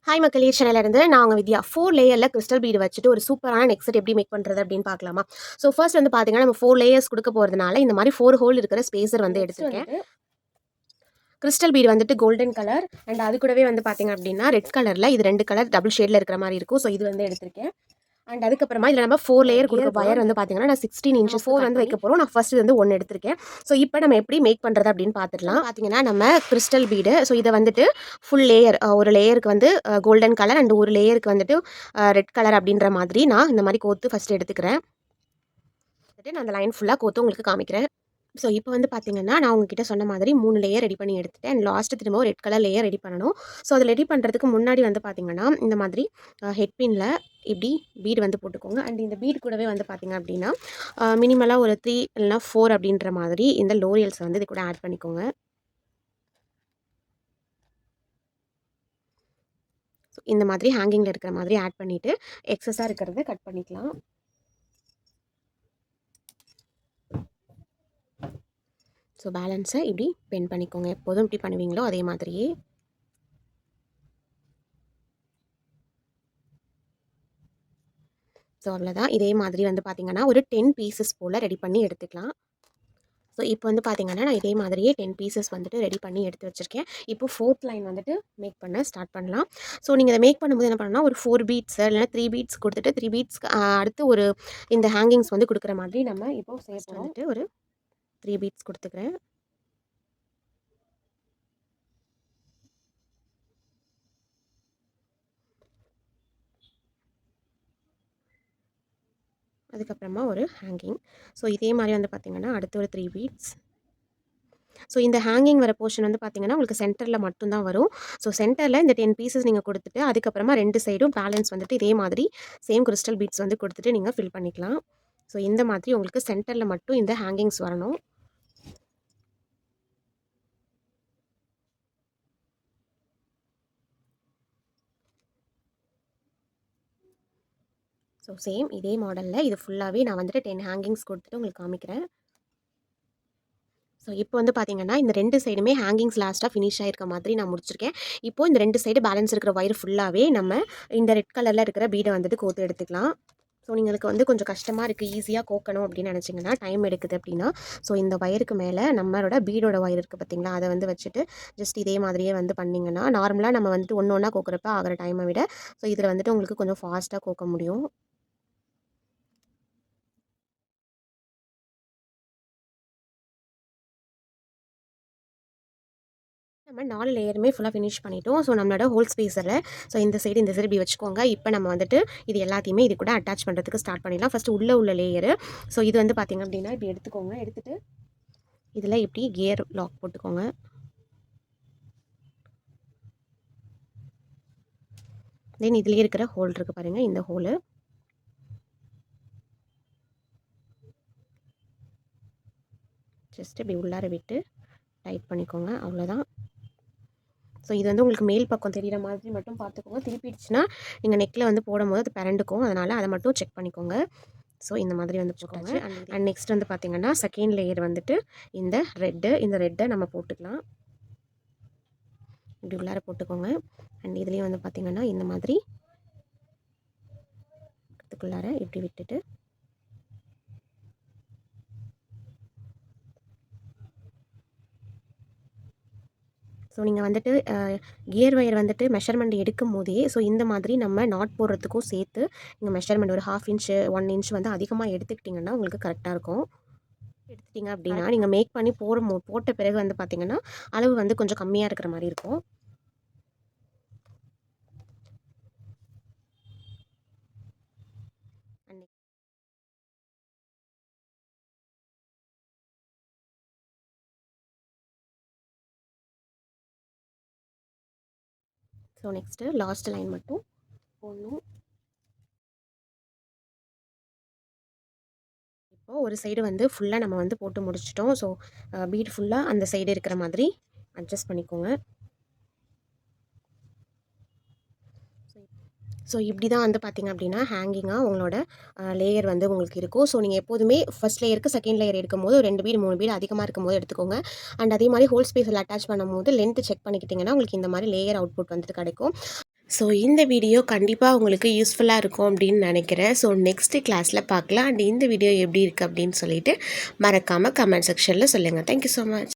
Hi மக்களே சேனலிருந்து நான் உங்கள் வித்யா 4 லேயரில் கிறிஸ்டல் பீடு வச்சுட்டு ஒரு சூப்பரான நெக் செட் எப்படி மேக் பண்ணுறது அப்படின்னு பார்க்கலாமா. ஸோ ஃபர்ஸ்ட் வந்து பார்த்தீங்கன்னா நம்ம 4 லேயர்ஸ் கொடுக்க போகிறதுனால இந்த மாதிரி 4 ஹோல் இருக்கிற ஸ்பேசர் வந்து எடுத்துருக்கேன். கிறிஸ்டல் பீடு வந்துட்டு கோல்டன் கலர் அண்ட் அது கூடவே வந்து பார்த்தீங்க அப்படின்னா ரெட் கலரில் இது 2 கலர் டபுள் ஷேடில் இருக்கிற மாதிரி இருக்கும். ஸோ இது வந்து எடுத்திருக்கேன். அண்ட் அதுக்கப்புறமா இதில் நம்ம 4 லேயர் கொடுக்க வயர் வந்து பார்த்தீங்கன்னா நான் 16 இன்ச்சஸ் 4 வந்து வைக்க போகிறோம். நான் ஃபர்ஸ்ட் வந்து 1 எடுத்திருக்கேன். ஸோ இப்போ நம்ம எப்படி மேக் பண்ணுறது அப்படின்னு பார்த்துடலாம். பார்த்தீங்கன்னா நம்ம கிறிஸ்டல் பீடு ஸோ இதை வந்துட்டு ஃபுல் லேயர் ஒரு லேயருக்கு வந்து கோல்டன் கலர் அண்ட் ஒரு லேயருக்கு வந்துட்டு ரெட் கலர் அப்படின்ற மாதிரி நான் இந்த மாதிரி கோத்து ஃபஸ்ட்டு எடுத்துக்கிறேன். நான் அந்த லைன் ஃபுல்லாக கோத்து உங்களுக்கு காமிக்கிறேன். ஸோ இப்போ வந்து பார்த்தீங்கன்னா நான் உங்ககிட்ட சொன்ன மாதிரி 3 லேயர் ரெடி பண்ணி எடுத்துட்டேன். அண்ட் லாஸ்ட்டு திரும்ப ரெட் கலர் லேயர் ரெடி பண்ணணும். ஸோ அதை ரெடி பண்ணுறதுக்கு முன்னாடி வந்து பார்த்தீங்கன்னா இந்த மாதிரி ஹெட் பின்னில் இப்படி பீடு வந்து போட்டுக்கோங்க. அண்ட் இந்த பீடு கூடவே வந்து பார்த்தீங்க அப்படின்னா மினிமலாக ஒரு 3 இல்லைனா 4 அப்படின்ற மாதிரி இந்த லோரியல்ஸ் வந்து இது கூட ஆட் பண்ணிக்கோங்க. ஸோ இந்த மாதிரி ஹேங்கிங்கில் இருக்கிற மாதிரி ஆட் பண்ணிவிட்டு எக்ஸஸாக இருக்கிறத கட் பண்ணிக்கலாம். ஸோ பேலன்ஸை இப்படி பென் பண்ணிக்கோங்க. எப்போதும் இப்படி பண்ணுவீங்களோ அதே மாதிரியே. ஸோ அவ்வளோதான். இதே மாதிரி வந்து பார்த்திங்கன்னா ஒரு 10 பீசஸ் போல் ரெடி பண்ணி எடுத்துக்கலாம். ஸோ இப்போ வந்து பார்த்திங்கன்னா நான் இதே மாதிரியே 10 பீசஸ் வந்துட்டு ரெடி பண்ணி எடுத்து வச்சுருக்கேன். இப்போ 4th லைன் வந்துட்டு மேக் பண்ண ஸ்டார்ட் பண்ணலாம். ஸோ நீங்கள் இதை மேக் பண்ணும்போது என்ன பண்ணணும்னா ஒரு 4 பீட்ஸ் இல்லைனா 3 பீட்ஸ் கொடுத்துட்டு 3 பீட்ஸ்க்கு அடுத்து ஒரு இந்த ஹேங்கிங்ஸ் வந்து கொடுக்குற மாதிரி நம்ம இப்போ சேர்த்து வந்துட்டு ஒரு 3 பீட்ஸ் கொடுத்துக்கிறேன். அதுக்கப்புறமா ஒரு ஹேங்கிங். ஸோ இதே மாதிரி வந்து பார்த்திங்கன்னா அடுத்து ஒரு 3 பீட்ஸ். ஸோ இந்த ஹேங்கிங் வர போர்ஷன் வந்து பார்த்திங்கன்னா உங்களுக்கு சென்டரில் மட்டும்தான் வரும். ஸோ சென்டரில் இந்த 10 பீசஸ் நீங்கள் கொடுத்துட்டு அதுக்கப்புறமா 2 சைடும் பேலன்ஸ் வந்துட்டு இதே மாதிரி சேம் கிறிஸ்டல் பீட்ஸ் வந்து கொடுத்துட்டு நீங்கள் ஃபில் பண்ணிக்கலாம். ஸோ இந்த மாதிரி உங்களுக்கு சென்டரில் மட்டும் இந்த ஹேங்கிங்ஸ் வரணும். ஸோ சேம் இதே மாடலில் இது ஃபுல்லாகவே நான் வந்துட்டு 10 ஹேங்கிங்ஸ் கொடுத்துட்டு உங்களுக்கு காமிக்கிறேன். ஸோ இப்போ வந்து பார்த்தீங்கன்னா இந்த 2 சைடுமே ஹேங்கிங்ஸ் லாஸ்ட்டாக ஃபினிஷ் ஆகிருக்க மாதிரி நான் முடிச்சிருக்கேன். இப்போது இந்த 2 சைடு பேலன்ஸ் இருக்கிற ஒயர் ஃபுல்லாகவே நம்ம இந்த ரெட் கலரில் இருக்கிற பீடை வந்துட்டு கோத்து எடுத்துக்கலாம். ஸோ உங்களுக்கு வந்து கொஞ்சம் கஷ்டமாக இருக்குது, ஈஸியாக கோக்கணும் அப்படின்னு நினச்சிங்கன்னா டைம் எடுக்குது அப்படின்னா ஸோ இந்த ஒயருக்கு மேலே நம்மளோட பீடோட ஒயர் இருக்குது பார்த்தீங்களா, அதை வந்து வச்சுட்டு ஜஸ்ட் இதே மாதிரியே வந்து பண்ணிங்கன்னா நார்மலாக நம்ம வந்துட்டு ஒன்று ஒன்றா கோக்குறப்ப ஆகிற டைமை விட ஸோ இதில் வந்துட்டு உங்களுக்கு கொஞ்சம் ஃபாஸ்ட்டாக கோக்க முடியும். நம்ம 4 லேயருமே ஃபுல்லாக ஃபினிஷ் பண்ணிட்டோம். ஸோ நம்மளோட ஹோல் ஸ்பேஸரில் ஸோ இந்த சைடு இப்படி வச்சுக்கோங்க. இப்போ நம்ம வந்துட்டு இது எல்லாத்தையுமே இது கூட அட்டாச் பண்ணுறதுக்கு ஸ்டார்ட் பண்ணிடலாம். ஃபஸ்ட்டு உள்ள லேயரு ஸோ இது வந்து பார்த்திங்க அப்படின்னா இப்படி எடுத்துக்கோங்க. எடுத்துகிட்டு இதில் இப்படி கியர் லாக் போட்டுக்கோங்க. தென் இதுலேயே இருக்கிற ஹோல் இருக்குது பாருங்கள், இந்த ஹோலு ஜஸ்ட் இப்படி உள்ளார விட்டு டைட் பண்ணிக்கோங்க. அவ்வளோதான். ஸோ இது வந்து உங்களுக்கு மேல் பக்கம் தெரிகிற மாதிரி மட்டும் பார்த்துக்கோங்க. திருப்பிடுச்சுன்னா நீங்கள் நெக்கில் வந்து போடும்போது அது பிறண்டுக்கும், அதனால் அதை மட்டும் செக் பண்ணிக்கோங்க. ஸோ இந்த மாதிரி வந்து போட்டுக்கோங்க. அண்ட் நெக்ஸ்ட் வந்து பார்த்திங்கன்னா செகண்ட் லேயர் வந்துட்டு இந்த ரெட்டை நம்ம போட்டுக்கலாம். இப்படி உள்ளார போட்டுக்கோங்க. அண்ட் இதுலேயும் வந்து பார்த்திங்கன்னா இந்த மாதிரி இதுக்குள்ளார இப்படி விட்டுட்டு ஸோ நீங்கள் வந்துட்டு கியர் ஒயர் வந்துட்டு மெஷர்மெண்ட் எடுக்கும் போதே ஸோ இந்த மாதிரி நம்ம நாட் போடுறதுக்கும் சேர்த்து நீங்கள் மெஷர்மெண்ட் ஒரு 1/2 இன்ச்சு 1 இன்ச் வந்து அதிகமாக எடுத்துக்கிட்டிங்கன்னா உங்களுக்கு கரெக்டாக இருக்கும். எடுத்துட்டிங்க அப்படின்னா நீங்கள் மேக் பண்ணி போட்ட பிறகு வந்து பார்த்திங்கன்னா அளவு வந்து கொஞ்சம் கம்மியாக இருக்கிற மாதிரி இருக்கும். ஸோ நெக்ஸ்ட்டு லாஸ்ட் லைன் மட்டும் போடணும். இப்போது ஒரு சைடு வந்து ஃபுல்லாக நம்ம வந்து போட்டு முடிச்சிட்டோம். ஸோ பீட் ஃபுல்லாக அந்த சைடு இருக்கிற மாதிரி அட்ஜஸ்ட் பண்ணிக்கோங்க. ஸோ இப்படி தான் வந்து பார்த்திங்க அப்படின்னா ஹேங்கிங்காக உங்களோட லேயர் வந்து உங்களுக்கு இருக்கும். ஸோ நீங்கள் எப்போதுமே ஃபஸ்ட் லேயருக்கு செகண்ட் லேயர் எடுக்கும்போது 2 பீடு 3 பீடு அதிகமாக இருக்கும்போது எடுத்துக்கோங்க. அண்ட் அதே மாதிரி ஹோல் ஸ்பேஸில் அட்டாச் பண்ணும்போது லென்த்து செக் பண்ணிக்கிட்டிங்கன்னா உங்களுக்கு இந்த மாதிரி லேயர் அவுட்புட் வந்துட்டு கிடைக்கும். ஸோ இந்த வீடியோ கண்டிப்பாக உங்களுக்கு யூஸ்ஃபுல்லாக இருக்கும் அப்படின்னு நினைக்கிறேன். ஸோ நெக்ஸ்ட் கிளாஸில் பார்க்கலாம். அண்ட் இந்த வீடியோ எப்படி இருக்குது அப்படின்னு சொல்லிட்டு மறக்காமல் கமெண்ட் செக்ஷனில் சொல்லுங்கள். Thank you so much.